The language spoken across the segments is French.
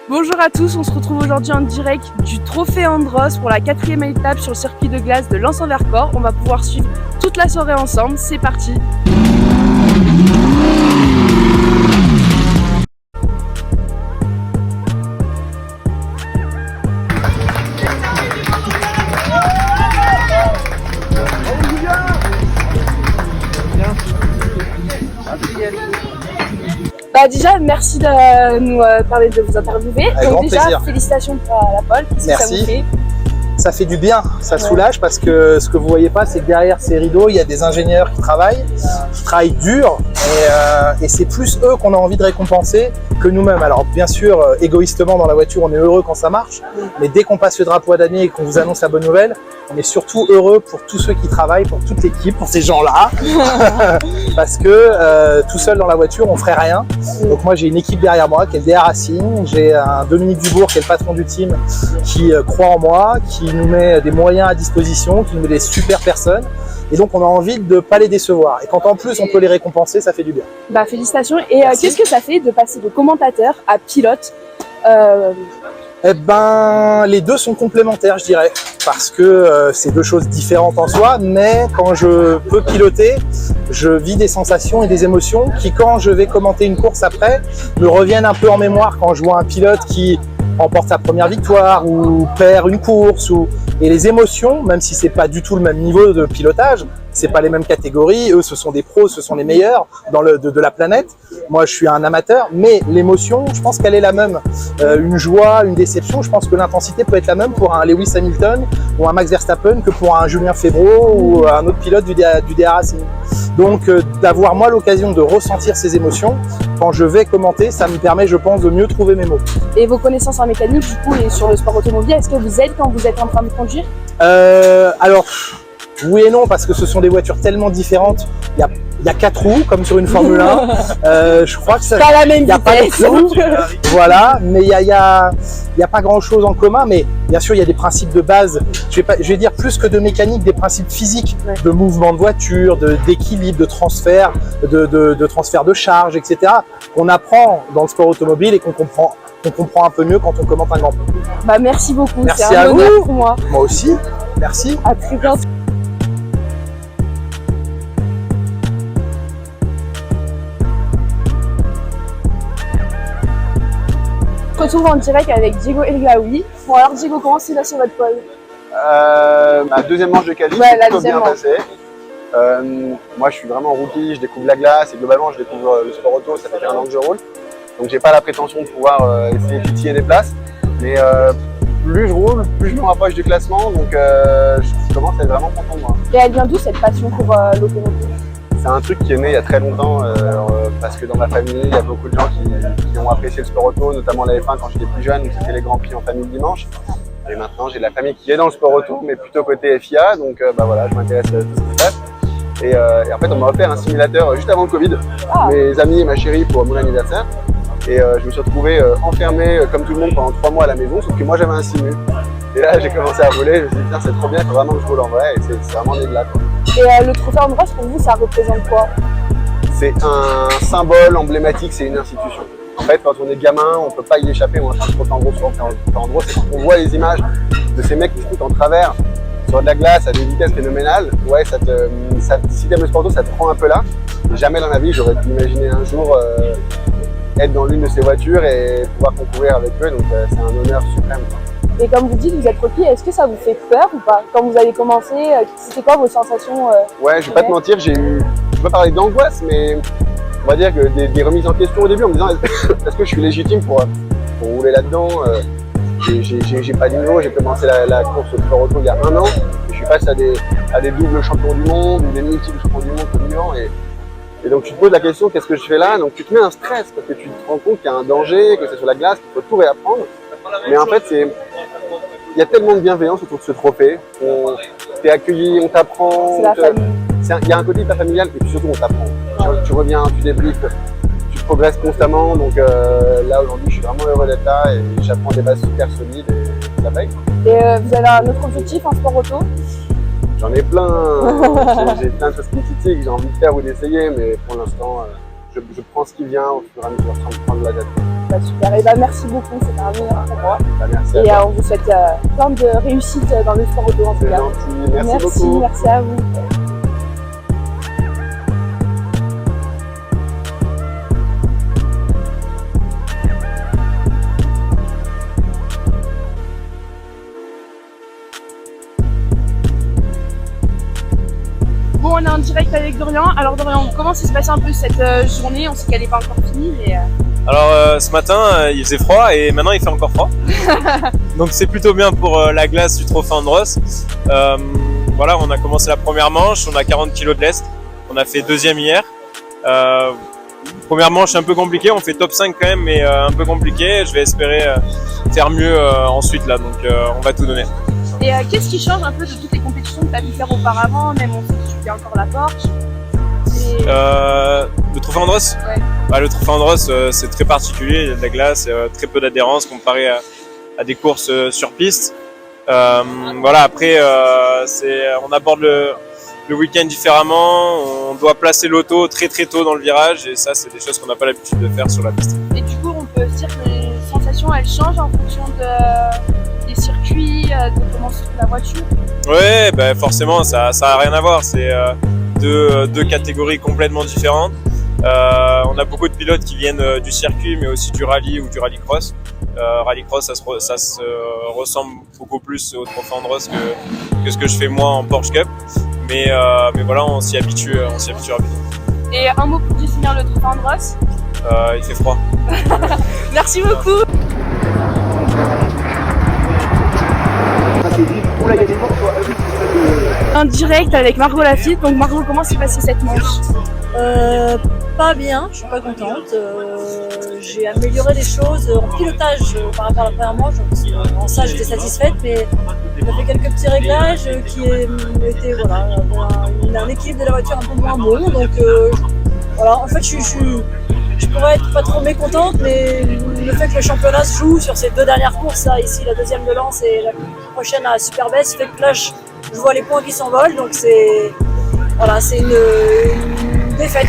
Bonjour à tous, on se retrouve aujourd'hui en direct du Trophée Andros pour la 4e étape sur le circuit de glace de Lens-en-Vercors. On va pouvoir suivre toute la soirée ensemble, c'est parti. Déjà, merci de nous parler de vous interviewer. Avec donc grand déjà, plaisir. félicitations pour la pole. Qu'est-ce que ça vous fait? Ça fait du bien, ça soulage parce que ce que vous voyez pas, c'est que derrière ces rideaux, il y a des ingénieurs qui travaillent dur et c'est plus eux qu'on a envie de récompenser que nous-mêmes. Alors bien sûr, égoïstement dans la voiture, on est heureux quand ça marche, mais dès qu'on passe le drapeau à damier et qu'on vous annonce la bonne nouvelle, on est surtout heureux pour tous ceux qui travaillent, pour toute l'équipe, pour ces gens-là, parce que tout seul dans la voiture, on ferait rien. Donc moi, j'ai une équipe derrière moi qui est le DR Racing, j'ai un Dominique Dubourg qui est le patron du team qui croit en moi, qui nous met des moyens à disposition, qui nous met des super personnes. Et donc, on a envie de ne pas les décevoir. Et quand en plus, on peut les récompenser, ça fait du bien. Bah, félicitations. Et qu'est-ce que ça fait de passer de commentateur à pilote? Eh ben, les deux sont complémentaires, je dirais. Parce que c'est deux choses différentes en soi. Mais quand je peux piloter, je vis des sensations et des émotions qui, quand je vais commenter une course après, me reviennent un peu en mémoire quand je vois un pilote qui remporte sa première victoire ou perd une course. Et les émotions, même si c'est pas du tout le même niveau de pilotage, c'est pas les mêmes catégories, eux ce sont des pros, ce sont les meilleurs de la planète. Moi je suis un amateur, mais l'émotion, je pense qu'elle est la même. Une joie, une déception, je pense que l'intensité peut être la même pour un Lewis Hamilton ou un Max Verstappen que pour un Julien Febvre ou un autre pilote du DR Racing. Donc d'avoir moi l'occasion de ressentir ces émotions, quand je vais commenter, ça me permet, je pense, de mieux trouver mes mots. Et vos connaissances en mécanique, du coup, et sur le sport automobile, est-ce que vous aidez quand vous êtes en train de conduire? Alors, oui et non, parce que ce sont des voitures tellement différentes. Il y a 4 roues, comme sur une Formule 1. Je crois que ça. Pas la même a pas de vitesse. Voilà, mais il y a pas grand-chose en commun. Mais bien sûr, il y a des principes de base. Je vais dire plus que de mécanique, des principes physiques, de mouvement de voiture, d'équilibre, de transfert, de transfert de charge, etc. qu'on apprend dans le sport automobile et qu'on comprend un peu mieux quand on commente un grand prix. Bah, merci beaucoup, Merci c'est un honneur pour moi. Moi aussi, merci. À très bientôt. On se retrouve en direct avec Diego Elgaoui. Bon alors Diego, comment c'est là sur votre pole? Ma deuxième manche de qualif, Ouais, c'est plutôt bien passé. Moi je suis vraiment rookie, je découvre la glace et globalement je découvre le sport auto, ça fait qu'un an que je roule. Donc j'ai pas la prétention de pouvoir essayer de titiller des places. Mais plus je roule, plus je me rapproche du classement, donc je commence à être vraiment content de moi. Et elle vient d'où cette passion pour l'automobile? C'est un truc qui est né il y a très longtemps parce que dans ma famille, il y a beaucoup de gens qui ont apprécié le sport auto, notamment la F1 quand j'étais plus jeune, où c'était les grands prix en famille le dimanche. Et maintenant, j'ai de la famille qui est dans le sport auto, mais plutôt côté FIA, donc bah voilà, je m'intéresse à tout ce qui se passe. Et en fait, on m'a offert un simulateur juste avant le Covid, mes amis et ma chérie pour mon anniversaire. Et je me suis retrouvé enfermé comme tout le monde pendant 3 mois à la maison, sauf que moi j'avais un simu. Et là, j'ai commencé à rouler, je me suis dit, tiens, c'est trop bien, il faut vraiment que je roule en vrai, et c'est vraiment né de là, quoi. Et le Trophée Andros, pour vous, ça représente quoi? C'est un symbole emblématique, c'est une institution. En fait, quand on est gamin, on ne peut pas y échapper. On a un Trophée Andros, c'est quand on voit les images de ces mecs qui se foutent en travers sur de la glace à des vitesses phénoménales. Ouais, si t'aimes le sport auto, ça te prend un peu là. Et jamais dans ma vie, j'aurais pu imaginer un jour être dans l'une de ces voitures et pouvoir concourir avec eux. Donc c'est un honneur suprême, quoi. Et comme vous dites, vous êtes rookie, est-ce que ça vous fait peur ou pas? Quand vous avez commencé, c'était quoi vos sensations? Ouais, je vais pas te mentir, je vais pas parler d'angoisse, mais on va dire que des remises en question au début en me disant est-ce que je suis légitime pour rouler là-dedans? J'ai pas de niveau, j'ai commencé la course au sport auto il y a 1 an, et je suis face à des doubles champions du monde ou des multiples champions du monde comme vivant. Et donc tu te poses la question, qu'est-ce que je fais là? Donc tu te mets un stress parce que tu te rends compte qu'il y a un danger, que c'est sur la glace, qu'il faut tout réapprendre. Mais en fait, il y a tellement de bienveillance autour de ce trophée. T'es accueilli, on t'apprend. C'est la famille. Il y a un côté hyper familial et puis surtout on t'apprend. Tu reviens, tu débriefes, tu progresses constamment. Donc là aujourd'hui, je suis vraiment heureux d'être là et j'apprends des bases super solides et ça paye. Et vous avez un autre objectif en sport auto? J'en ai plein. J'ai plein de choses spécifiques que j'ai envie de faire ou d'essayer, mais pour l'instant, je prends ce qui vient au fur et à mesure sans me prendre la tête. Bah, super, et bah, merci beaucoup, c'était un honneur pour moi. Bah, merci à Et toi. on vous souhaite plein de réussites dans le sport auto en tout C'est cas. gentil. Merci beaucoup. Merci à vous. Bon, on est en direct avec Dorian. Alors Dorian, comment s'est passé un peu cette journée? On sait qu'elle n'est pas encore finie, mais Alors ce matin il faisait froid et maintenant il fait encore froid. Donc c'est plutôt bien pour la glace du Trophée Andros. Voilà, on a commencé la première manche, on a 40 kg de lest. On a fait deuxième hier. Première manche un peu compliquée, on fait top 5 quand même mais un peu compliqué. Je vais espérer faire mieux ensuite là, donc on va tout donner. Et qu'est-ce qui change un peu de toutes les compétitions que tu as pu faire auparavant? Même on sait que tu fais encore la porte. Et... Le Trophée Andros, Ouais. Bah, le Trophée Andros c'est très particulier, il y a de la glace, très peu d'adhérence comparé à des courses sur piste. Voilà, après on aborde le week-end différemment, on doit placer l'auto très très tôt dans le virage et ça c'est des choses qu'on n'a pas l'habitude de faire sur la piste. Et du coup, on peut se dire que les sensations elles changent en fonction des circuits, de comment se trouve la voiture. Ouais, bah forcément ça a rien à voir, c'est deux catégories complètement différentes. On a beaucoup de pilotes qui viennent du circuit mais aussi du rallye ou du rallycross. Rallycross ça se ressemble beaucoup plus au Trophée Andros que ce que je fais moi en Porsche Cup. Mais voilà, on s'y habitue rapidement. Et un mot pour définir le Trophée Andros. Il fait froid. Merci beaucoup. En direct avec Margot Lafitte. Donc Margot, comment s'est passée cette manche? Pas bien, je suis pas contente. J'ai amélioré les choses en pilotage par rapport à la première manche. Donc, en ça, j'étais satisfaite, mais on a fait quelques petits réglages qui étaient voilà, un équilibre de la voiture un peu moins bon. Donc voilà, en fait, je pourrais être pas trop mécontente, mais le fait que le championnat se joue sur ces deux dernières courses, là, ici la deuxième de Lens et la prochaine à Superbès, fait que là, je vois les points qui s'envolent. Donc c'est voilà, c'est une défaite.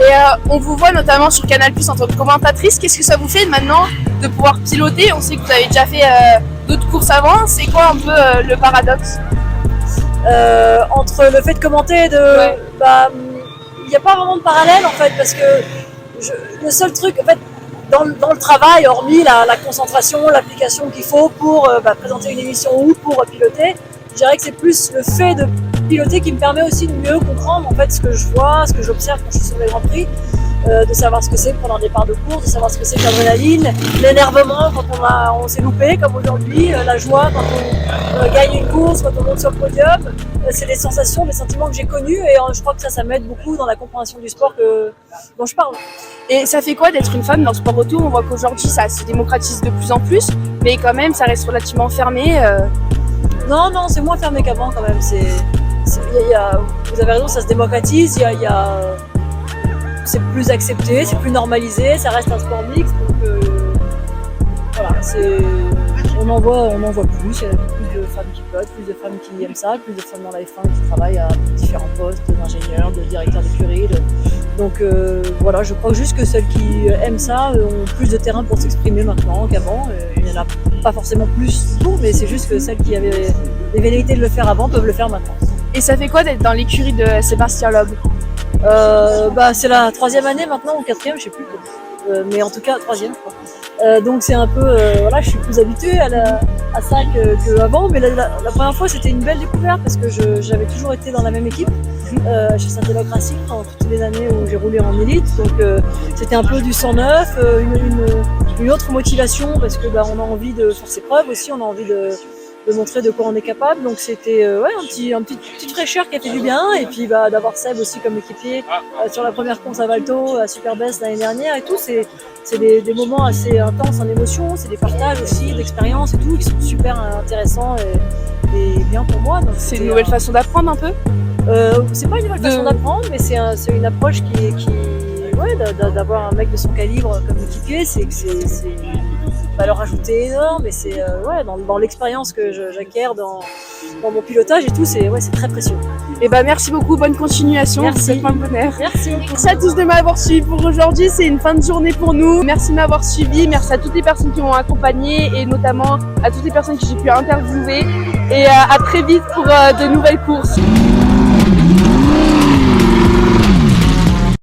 Et on vous voit notamment sur Canal+ en tant que commentatrice. Qu'est-ce que ça vous fait maintenant de pouvoir piloter? On sait que vous avez déjà fait d'autres courses avant. C'est quoi un peu le paradoxe? Entre le fait de commenter et de... Ouais. Il n'y a pas vraiment de parallèle en fait, parce que le seul truc, en fait, dans le travail, hormis la concentration, l'application qu'il faut pour présenter une émission ou pour piloter, je dirais que c'est plus le fait de piloter qui me permet aussi de mieux comprendre en fait ce que je vois, ce que j'observe quand je suis sur les Grands Prix, de savoir ce que c'est pendant un départ de course, de savoir ce que c'est que l'adrénaline, l'énervement quand on s'est loupé comme aujourd'hui, la joie quand on gagne une course, quand on monte sur le podium. C'est des sensations, des sentiments que j'ai connus et je crois que ça m'aide beaucoup dans la compréhension du sport dont je parle. Et ça fait quoi d'être une femme dans le sport auto? On voit qu'aujourd'hui ça se démocratise de plus en plus, mais quand même ça reste relativement fermé. Non, c'est moins fermé qu'avant quand même. Vous avez raison, ça se démocratise. C'est plus accepté, c'est plus normalisé, ça reste un sport mixte. Donc voilà, on en voit plus. Il y a plus de femmes qui pilotent, plus de femmes qui aiment ça, plus de femmes dans la F1 qui travaillent à différents postes d'ingénieurs, de directeurs d'écurie. Donc voilà, je crois juste que celles qui aiment ça ont plus de terrain pour s'exprimer maintenant qu'avant. Il n'y en a pas forcément plus du tout, mais c'est juste que celles qui avaient les velléités de le faire avant peuvent le faire maintenant. Et ça fait quoi d'être dans l'écurie de Sébastien Loeb? C'est la 3e année maintenant, ou 4e, je sais plus. Mais en tout cas, 3e, je crois. Donc c'est un peu, voilà, je suis plus habituée à ça qu'avant, mais la première fois c'était une belle découverte parce que j'avais toujours été dans la même équipe chez Saint-Éloge Racing pendant toutes les années où j'ai roulé en élite, donc c'était un peu du sang neuf, une autre motivation parce que on a envie de faire ses preuves aussi, on a envie de montrer de quoi on est capable, donc c'était une petite fraîcheur qui a fait du bien, et puis d'avoir Seb aussi comme équipier sur la première course à Valto, à Superbès l'année dernière et tout, c'est des moments assez intenses en émotion, c'est des partages aussi d'expériences et tout qui sont super intéressants et bien pour moi. C'est une nouvelle façon d'apprendre un peu? C'est pas une nouvelle façon d'apprendre, mais c'est une approche d'avoir un mec de son calibre comme équipier, c'est une valeur ajoutée énorme, et c'est dans l'expérience que j'acquiers dans mon pilotage et tout, c'est très précieux. Et bah merci beaucoup, bonne continuation. Merci. Vous êtes plein de bonheur. Merci beaucoup. Merci à tous de m'avoir suivi pour aujourd'hui, c'est une fin de journée pour nous. Merci de m'avoir suivi, merci à toutes les personnes qui m'ont accompagné et notamment à toutes les personnes que j'ai pu interviewer. Et à très vite pour de nouvelles courses.